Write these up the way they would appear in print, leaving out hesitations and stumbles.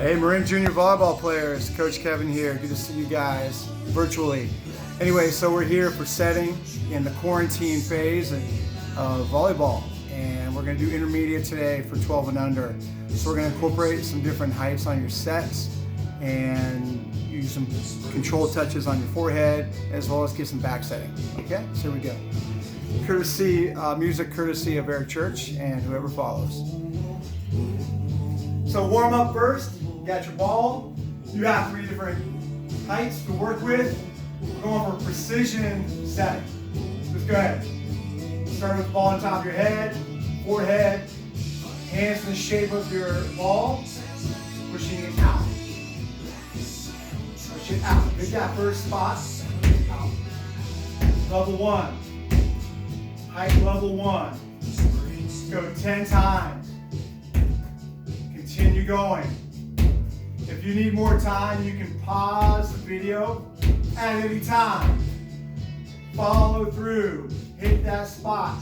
Hey, Marin Junior volleyball players, Coach Kevin here. Good to see you guys virtually. Anyway, so we're here for setting in the quarantine phase of volleyball, and we're going to do intermediate today for 12 and under. So we're going to incorporate some different heights on your sets and use some control touches on your forehead, as well as get some back setting. Okay, so here we go. Music courtesy of Eric Church and whoever follows. So warm up first. You got your ball. You have 3 different heights to work with. We're going for precision setting. Just go ahead. Start with the ball on top of your head, forehead, hands in the shape of your ball, pushing it out. Push it out. Get that first spot. Out. Level 1. Height level 1. Let's go 10 times. Continue going. If you need more time, you can pause the video at any time. Follow through. Hit that spot.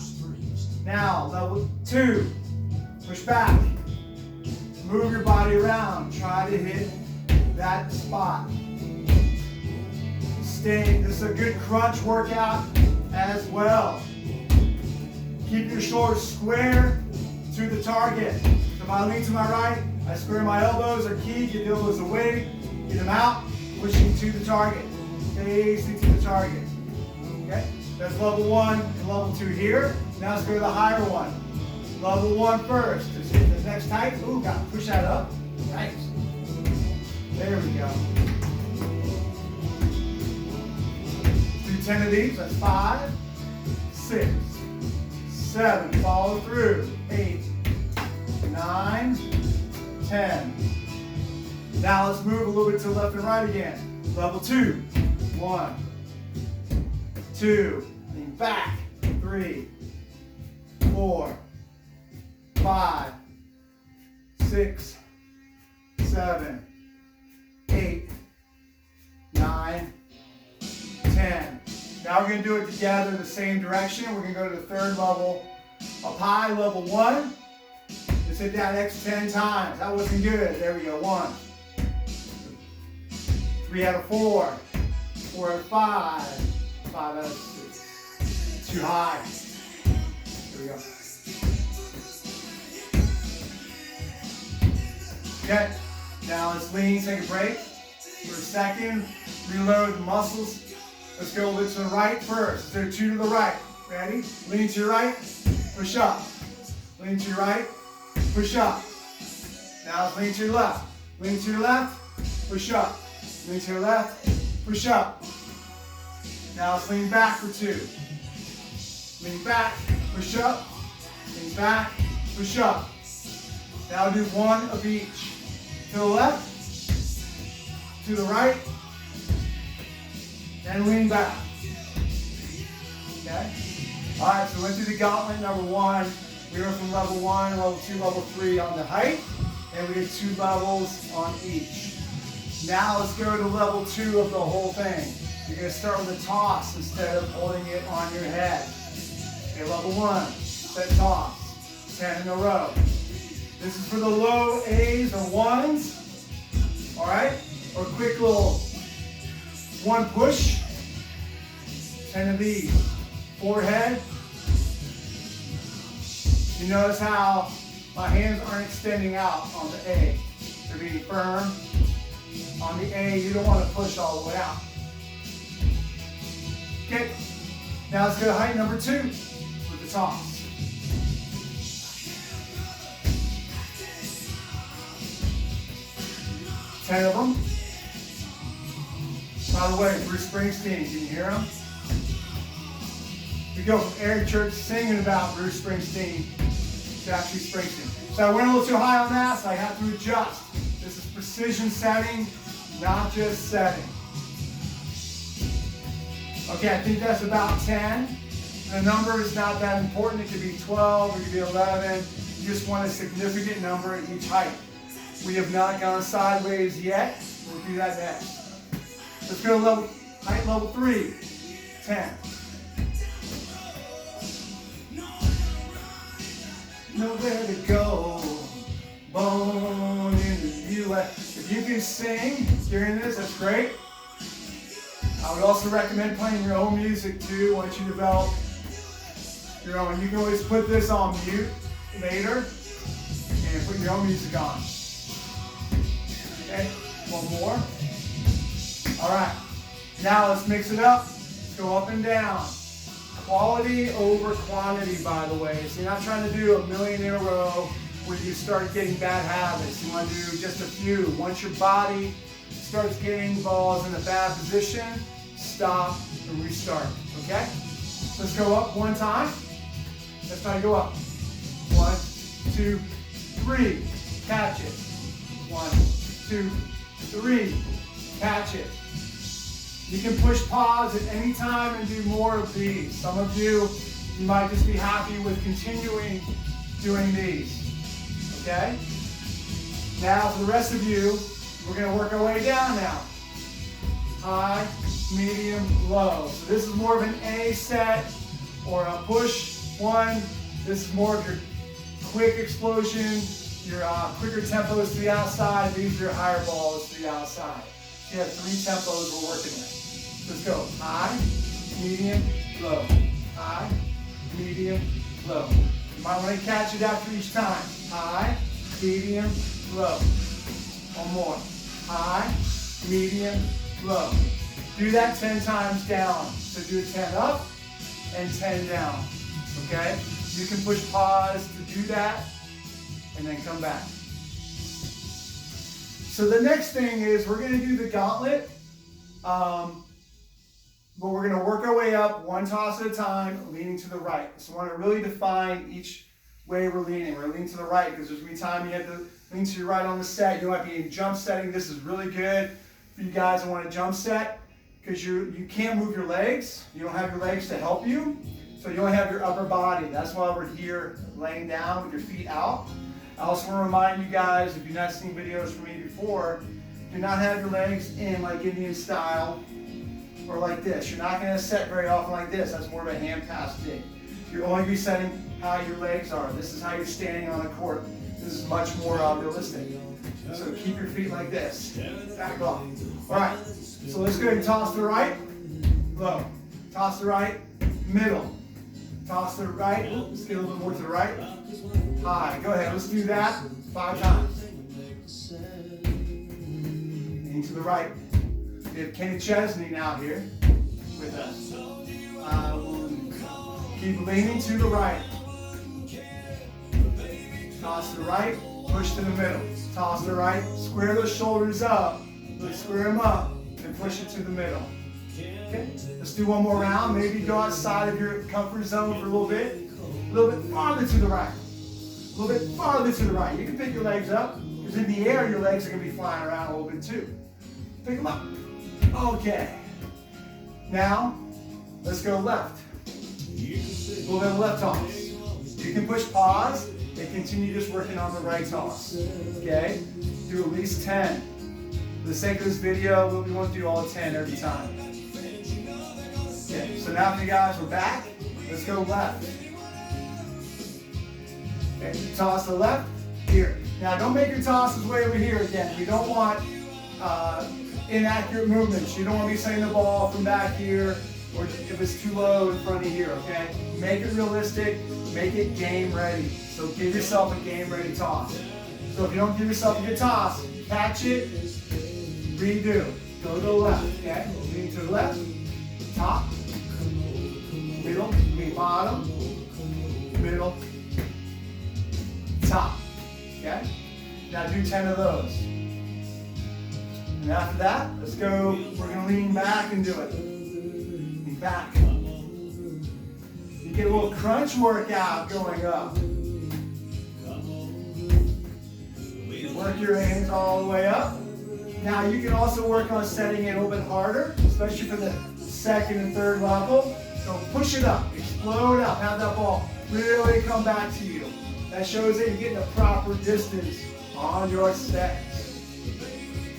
Now, level 2. Push back. Move your body around. Try to hit that spot. Stay. This is a good crunch workout as well. Keep your shoulders square to the target. If I lean to my right, I square my elbows are key. Get the elbows away, get them out, pushing to the target, facing to the target. Okay, that's level 1 and level 2 here. Now let's go to the higher one. Level 1 first. Just hit the next height. Ooh, got to push that up. Nice. There we go. Do 10 of these. That's 5, 6, 7. Follow through. 8, 9, 10. Now let's move a little bit to the left and right again. Level 2. 1, 2. Lean back. 3, 4, 5, 6, 7, 8, 9, 10. Now we're going to do it together in the same direction. We're going to go to the third level. Up high, level 1. Just hit that X 10 times. That wasn't good. There we go. 1. 3 out of 4. 4 out of 5. 5 out of 6. Too high. Here we go. Okay. Now let's lean, take a break for a second. Reload the muscles. Let's go a little bit to the right first. So 2 to the right. Ready? Lean to your right. Push up. Lean to your right. Push up. Now let's lean to your left. Lean to your left. Push up. Lean to your left. Push up. Now let's lean back for 2. Lean back. Push up. Lean back. Push up. Now do 1 of each. To the left. To the right. And lean back. Okay? Alright, so we went through the gauntlet number 1. We went from level 1, level 2, level 3 on the height. And we did 2 levels on each. Now let's go to level 2 of the whole thing. You're going to start with a toss instead of holding it on your head. Okay, level 1, set toss. 10 in a row. This is for the low A's or 1s. Alright? Or quick little 1 push. 10 of these. Forehead. You notice how my hands aren't extending out on the A. They're being firm. On the A, you don't want to push all the way out. Okay. Now let's go to height number 2 with the toss. Ten of them. By the way, Bruce Springsteen, can you hear him? We go from Eric Church singing about Bruce Springsteen to actually Springsteen. So I went a little too high on that, so I have to adjust. This is precision setting, not just setting. Okay, I think that's about 10. The number is not that important. It could be 12, it could be 11. You just want a significant number at each height. We have not gone sideways yet. We'll do that next. Let's go to height level 3, 10. Nowhere to go, born in the If you can sing during this, that's great. I would also recommend playing your own music too once you develop your own. You can always put this on mute later and put your own music on. Okay, one more. All right, now let's mix it up. Let's go up and down. Quality over quantity, by the way. So you're not trying to do a million in a row where you start getting bad habits. You want to do just a few. Once your body starts getting balls in a bad position, stop and restart, okay? Let's go up one time. Let's try to go up. 1, 2, 3. Catch it. 1, 2, 3. Catch it. You can push pause at any time and do more of these. Some of you might just be happy with continuing doing these. Okay? Now for the rest of you, we're going to work our way down now. High, medium, low. So this is more of an A set or a push one. This is more of your quick explosion, your quicker tempos to the outside. These are your higher balls to the outside. So you have 3 tempos we're working with. Let's go. High, medium, low. High, medium, low. You might want to catch it after each time. High, medium, low. One more. High, medium, low. Do that 10 times down. So do 10 up and 10 down. Okay? You can push pause to do that and then come back. So the next thing is we're going to do the gauntlet. But we're going to work our way up one toss at a time, leaning to the right. So I want to really define each way we're leaning. We're leaning to the right because there's going to be time you have to lean to your right on the set. You might be in jump setting. This is really good for you guys who want to jump set because you can't move your legs. You don't have your legs to help you. So you only have your upper body. That's why we're here laying down with your feet out. I also want to remind you guys, if you've not seen videos from me before, do not have your legs in like Indian style or like this. You're not going to set very often like this. That's more of a hand pass dig. You're only going to be setting how your legs are. This is how you're standing on the court. This is much more realistic. So keep your feet like this. Back off. All right. So let's go ahead and toss to the right. Low. Toss to the right. Middle. Toss to the right. Let's get a little more to the right. High. Go ahead. Let's do that 5 times. Lean to the right. We have Kenny Chesney now here with us. Keep leaning to the right. Toss to the right. Push to the middle. Toss to the right. Square those shoulders up. Let's square them up and push it to the middle. Okay. Let's do one more round. Maybe go outside of your comfort zone for a little bit. A little bit farther to the right. A little bit farther to the right. You can pick your legs up because in the air your legs are going to be flying around a little bit too. Pick them up. Okay. Now let's go left. A little bit of left toss. You can push pause and continue just working on the right toss. Okay? Do at least 10. For the sake of this video, we won't do all 10 every time. Okay, so now you guys, we're back. Let's go left. Okay, toss to the left, here. Now don't make your tosses way over here again. You don't want inaccurate movements. You don't want to be sending the ball from back here or if it's too low in front of here, okay? Make it realistic, make it game ready. So give yourself a game ready toss. So if you don't give yourself a good toss, catch it, redo. Go to the left, okay? Lean to the left, top, middle, bottom, middle, top, okay? Now do 10 of those. And after that, let's go, we're gonna lean back and do it. Lean back. You get a little crunch workout going up. Work your hands all the way up. Now you can also work on setting it a little bit harder, especially for the second and third level. So push it up, explode up, have that ball really come back to you. That shows that you're getting a proper distance on your set.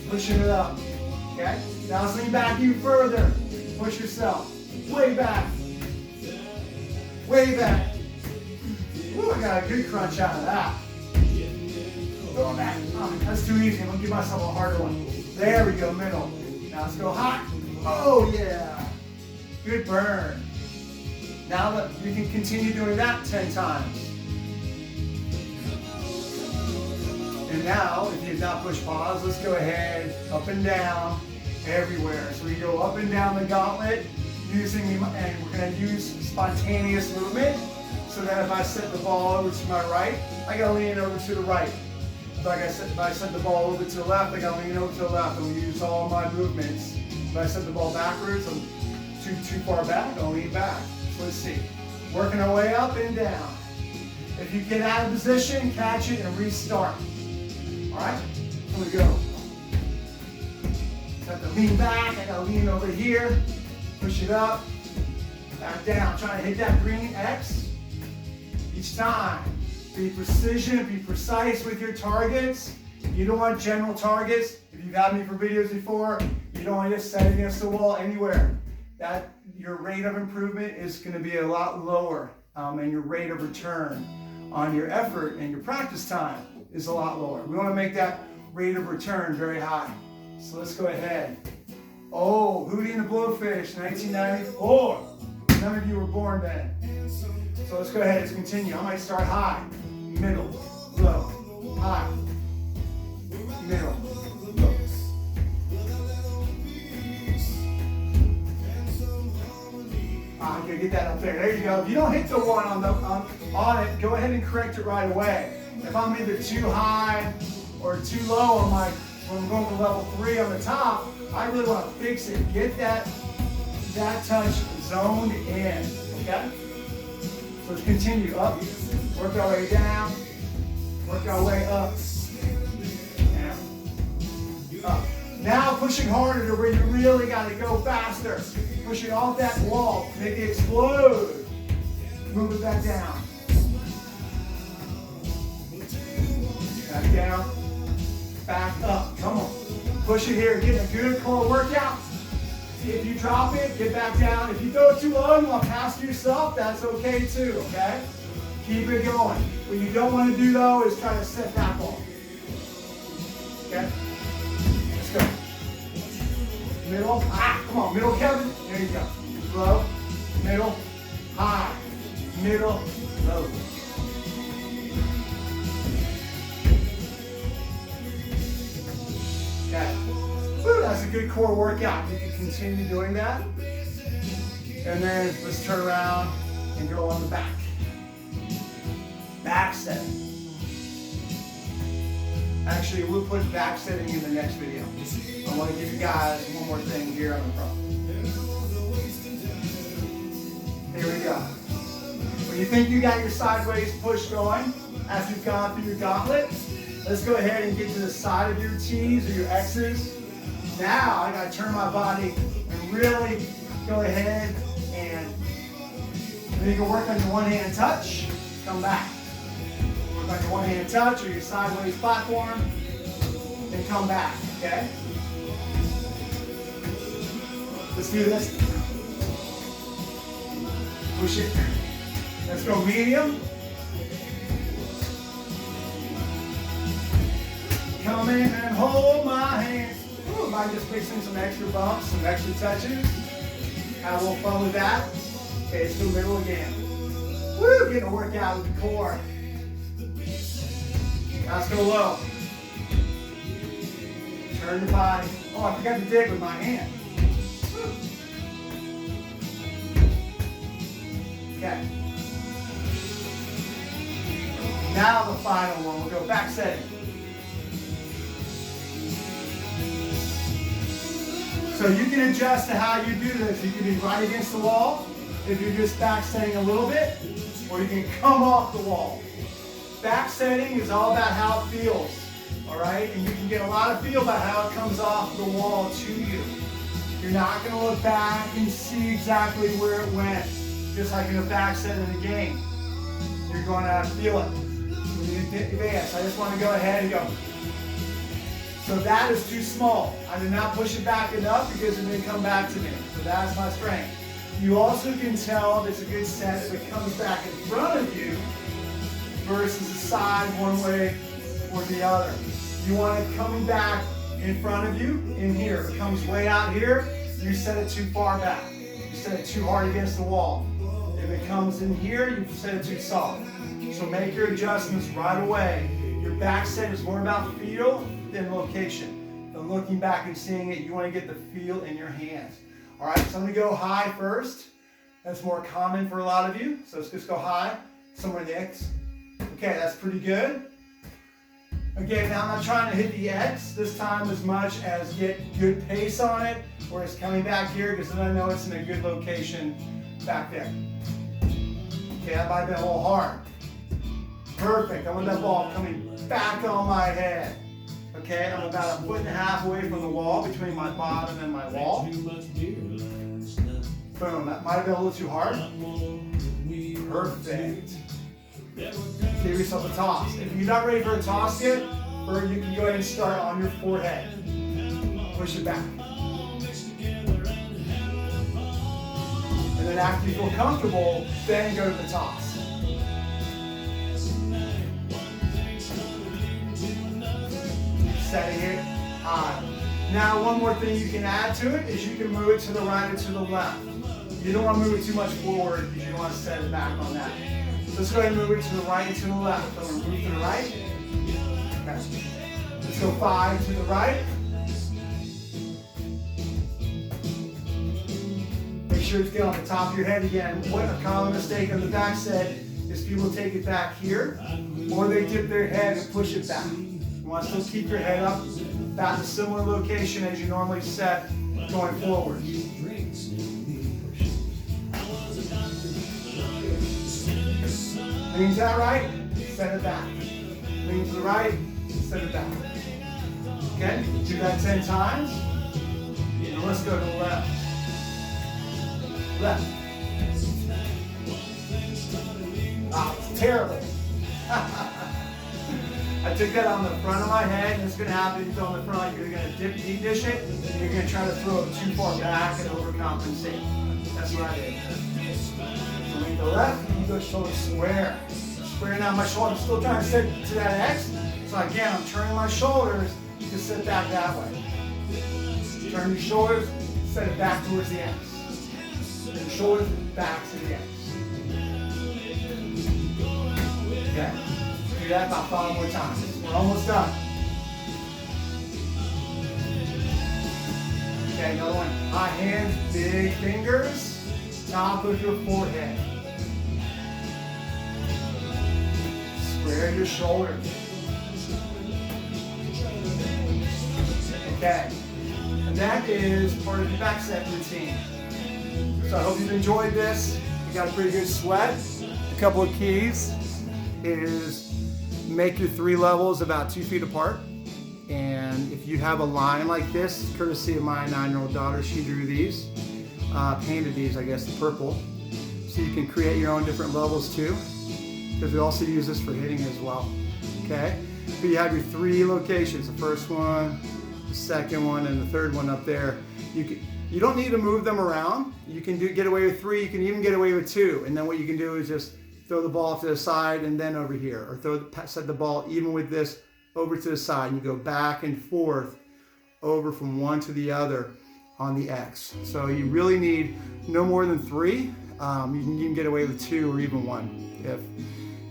Pushing it up, okay? Now let's lean back even further. Push yourself, way back. Way back. Ooh, I got a good crunch out of that. Go back. That's too easy. I'm going to give myself a harder one. There we go, middle. Now let's go high. Oh, yeah. Good burn. Now that you can continue doing that 10 times. And now, if you've not pushed pause, let's go ahead, up and down, everywhere. So we go up and down the gauntlet, and we're going to use spontaneous movement, so that if I set the ball over to my right, I got to lean over to the right. Like I said, if I set the ball over to the left, I got to lean over to the left. I'm going to use all my movements. If I set the ball backwards, I'm too far back, I'll lean back. So let's see. Working our way up and down. If you get out of position, catch it and restart. All right, here we go. Got to lean back, I got to lean over here, push it up, back down. Trying to hit that green X each time. Be precision, be precise with your targets. You don't want general targets. If you've had me for videos before, you don't want to just set against the wall anywhere. That your rate of improvement is going to be a lot lower, and your rate of return on your effort and your practice time is a lot lower. We want to make that rate of return very high. So let's go ahead. Oh, Hootie and the Blowfish, 1994. None of you were born then. So let's go ahead and continue. I might start high, middle, low, high, middle, low. I'm gonna get that up there. There you go. If you don't hit the one on it, go ahead and correct it right away. If I'm either too high or too low on when I'm going to level 3 on the top, I really want to fix it. Get that touch zoned in. Okay? So let's continue up, work our way down, work our way up, and up. Now pushing harder to where you really got to go faster. Pushing off that wall, make it explode. Move it back down. Back down, back up. Come on. Push it here, get a good core workout. If you drop it, get back down. If you go too low, you want to pass yourself, that's okay too, okay? Keep it going. What you don't want to do though is try to set that ball. Okay? Let's go. Middle, come on, middle, Kevin. There you go. Low, middle, high, middle, low. Okay. Woo, that's a good core workout. You can continue doing that. And then let's turn around and go on the back. Back setting. Actually, we'll put back setting in the next video. I want to give you guys one more thing here on the front. Here we go. When you think you got your sideways push going, after you've gone through your gauntlet, let's go ahead and get to the side of your T's or your X's. Now I got to turn my body and really go ahead and you can work on your one-hand touch, come back. Work on your one-hand touch or your sideways platform, then come back, okay? Let's do this. Push it. Let's go medium. Come in and hold my hand. Ooh, might just mix in some extra bumps, some extra touches. Have a little fun with that. Okay, let's go middle again. Woo, getting a workout with the core. Now let's go low. Turn the body. Oh, I forgot to dig with my hand. Woo. Okay. Now the final one, we'll go back setting. So you can adjust to how you do this. You can be right against the wall if you're just back setting a little bit, or you can come off the wall. Back setting is all about how it feels, all right? And you can get a lot of feel about how it comes off the wall to you. You're not going to look back and see exactly where it went, just like in a back set in the game. You're going to feel it. When you advance, I just want to go ahead and go. So that is too small. I did not push it back enough because it didn't come back to me. So that's my strength. You also can tell if it's a good set if it comes back in front of you versus a side one way or the other. You want it coming back in front of you, in here. If it comes way out here, you set it too far back. You set it too hard against the wall. If it comes in here, you set it too soft. So make your adjustments right away. Your back set is more about feel than location. Than looking back and seeing it, you want to get the feel in your hands. All right, so I'm going to go high first. That's more common for a lot of you. So let's just go high, somewhere in the X. Okay, that's pretty good. Again, now I'm not trying to hit the X this time as much as get good pace on it, where it's coming back here, because then I know it's in a good location back there. Okay, that might have been a little hard. Perfect. I want that ball coming back on my head. Okay, I'm about 1.5 feet away from the wall, between my bottom and my wall. Boom, that might have been a little too hard. Perfect. Give yourself a toss. If you're not ready for a toss yet, or you can go ahead and start on your forehead. Push it back. And then after you feel comfortable, then go to the toss. Setting it high. Now, one more thing you can add to it is you can move it to the right or to the left. You don't want to move it too much forward because you don't want to set it back on that. So let's go ahead and move it to the right and to the left. So I'm going to move to the right. Okay. Let's go 5 to the right. Make sure it's getting on the top of your head again. What a common mistake on the back set is people take it back here, or they dip their head and push it back. You want to still keep your head up, about a similar location as you normally set going forward. Lean to that right, set it back. Lean to the right, set it back. Okay, do that 10 times. And let's go to the left. Left. Ah, it's terrible. I took that on the front of my head, and it's going to happen if you on the front. You're going to deep dish it, and you're going to try to throw it too far back and overcompensate. That's what I did. So lean to the left, and you go shoulder square. Square now my shoulder. I'm still trying to set to that X. So again, I'm turning my shoulders to sit back that way. Turn your shoulders, set it back towards the X. And your shoulders back to the X. Okay. Do that about 5 more times. We're almost done. Okay, another one. High hands, big fingers, top of your forehead. Square your shoulders. Okay. And that is part of the back set routine. So I hope you've enjoyed this. You got a pretty good sweat. A couple of keys is make your 3 levels about 2 feet apart. And if you have a line like this, courtesy of my 9-year-old daughter, she drew these, painted these, I guess, the purple. So you can create your own different levels too, because we also use this for hitting as well. Okay? But you have your 3 locations, the first one, the second one, and the third one up there. You don't need to move them around. You can get away with 3, you can even get away with 2. And then what you can do is just throw the ball to the side and then over here, or set the ball even with this over to the side, and you go back and forth over from one to the other on the X. So you really need no more than 3. You can even get away with 2 or even 1 if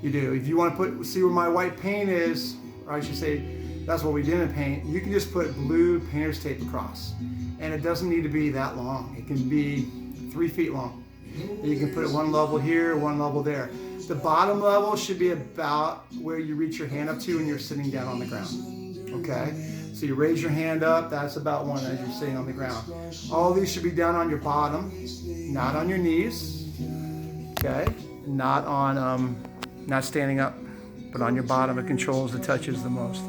you do. If you want to see where my white paint is, or I should say that's what we didn't paint, you can just put blue painter's tape across. And it doesn't need to be that long. It can be 3 feet long. And you can put it 1 level here, 1 level there. The bottom level should be about where you reach your hand up to when you're sitting down on the ground. Okay? So you raise your hand up, that's about 1 as you're sitting on the ground. All these should be down on your bottom, not on your knees. Okay? Not on, not standing up, but on your bottom. It controls the touches the most.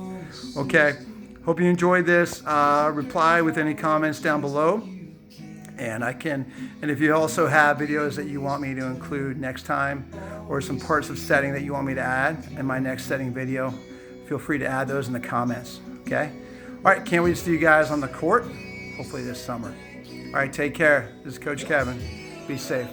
Okay? Hope you enjoyed this. Reply with any comments down below. And if you also have videos that you want me to include next time, or some parts of setting that you want me to add in my next setting video, feel free to add those in the comments, okay? All right, can't wait to see you guys on the court, hopefully this summer. All right, take care. This is Coach Kevin. Be safe.